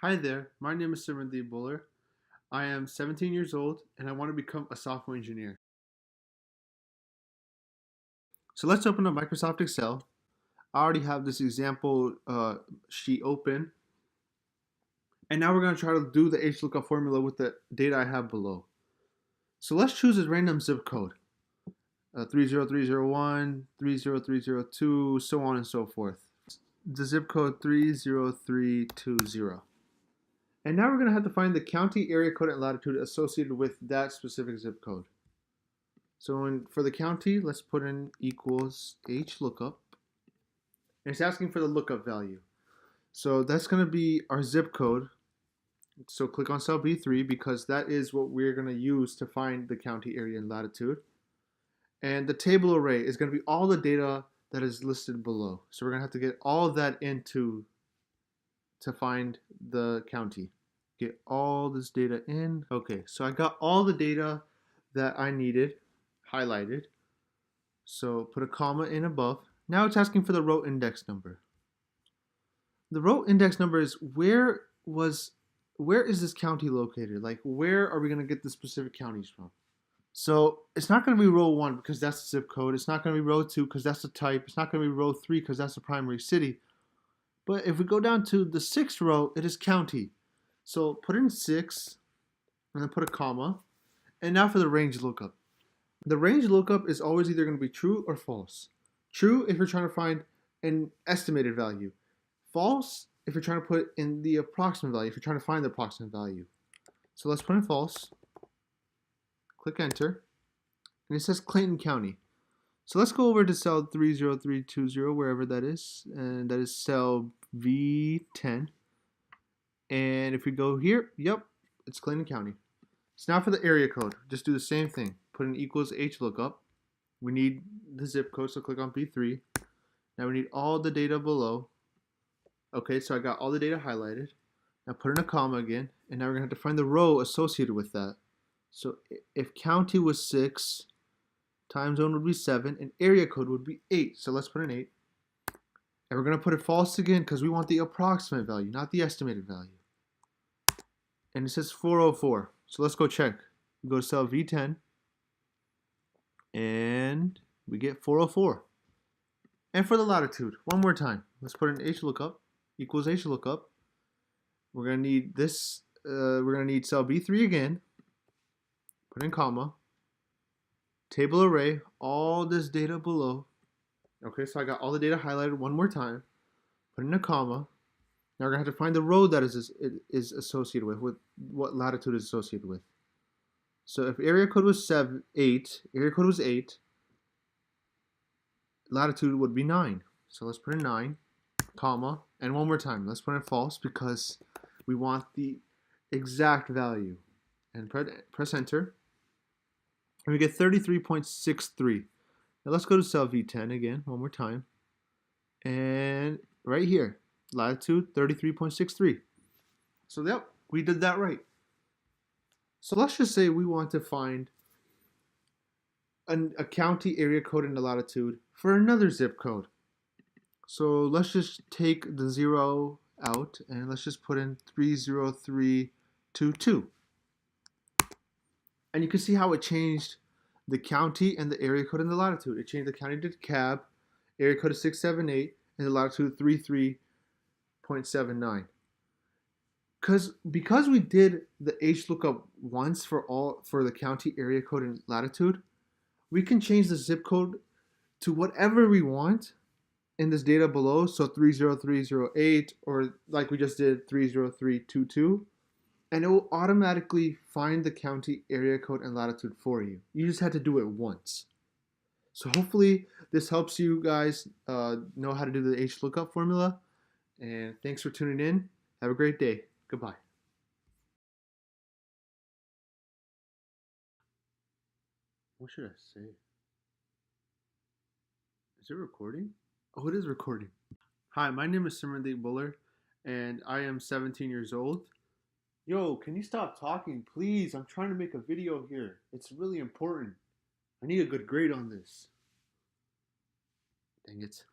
Hi there, my name is Simrandeep Buller. I am 17 years old and I want to become a software engineer. So let's open up Microsoft Excel. I already have this example sheet open. And now we're going to try to do the Hlookup formula with the data I have below. So let's choose a random zip code. 30301, 30302, so on and so forth. The zip code 30320. And now we're going to have to find the county, area code, and latitude associated with that specific zip code. So for the county, let's put in equals Hlookup. And it's asking for the lookup value. So that's going to be our zip code. So click on cell B3 because that is what we're going to use to find the county, area, and latitude. And the table array is going to be all the data that is listed below. So we're going to have to get all of that into to find the county. Get all this data in. Okay, so I got all the data that I needed highlighted. So put a comma in above. Now it's asking for the row index number. The row index number is where is this county located? Like where are we going to get the specific counties from? So it's not going to be row 1 because that's the zip code. It's not going to be row 2 because that's the type. It's not going to be row 3 because that's the primary city. But if we go down to the 6th row, it is county. So put in 6 and then put a comma. And now for the range lookup. The range lookup is always either going to be true or false. True if you're trying to find an estimated value. False if you're trying to put in the approximate value, if you're trying to find the approximate value. So let's put in false. Click enter. And it says Clayton County. So let's go over to cell 30320, wherever that is. And that is cell V10. And if we go here, yep, it's Clayton County. So now for the area code, just do the same thing. Put in equals Hlookup. We need the zip code, so click on B3. Now we need all the data below. Okay, so I got all the data highlighted. Now put in a comma again, and now we're going to have to find the row associated with that. So if county was 6, time zone would be 7, and area code would be 8. So let's put in 8. And we're going to put it false again because we want the approximate value, not the estimated value. And it says 404. So let's go check. We go to cell V10. And we get 404. And for the latitude, one more time. Let's put in Hlookup equals Hlookup. We're going to need this. We're going to need cell B3 again. Put in comma. Table array, all this data below. Okay, so I got all the data highlighted one more time. Put in a comma. Now we're going to have to find the row that is associated with what latitude is associated with. So if area code was 8, latitude would be 9. So let's put in 9, comma, and one more time. Let's put in false because we want the exact value. And press enter. And we get 33.63. Now let's go to cell V10 again, one more time. And right here, latitude 33.63. So yep, we did that right. So let's just say we want to find a county, area code, and the latitude for another zip code. So let's just take the 0 out and let's just put in 30322. And you can see how it changed the county and the area code and the latitude. It changed the county to DeKalb, area code is 678, and the latitude 33.79. Because we did the Hlookup once for the county, area code, and latitude, we can change the zip code to whatever we want in this data below. So 30308, or like we just did 30322. And it will automatically find the county, area code, and latitude for you. You just had to do it once. So hopefully this helps you guys know how to do the Hlookup formula. And thanks for tuning in. Have a great day. Goodbye. What should I say? Is it recording? Oh, it is recording. Hi, my name is Simrandeep Buller, and I am 17 years old. Yo, can you stop talking, please? I'm trying to make a video here. It's really important. I need a good grade on this. Dang it.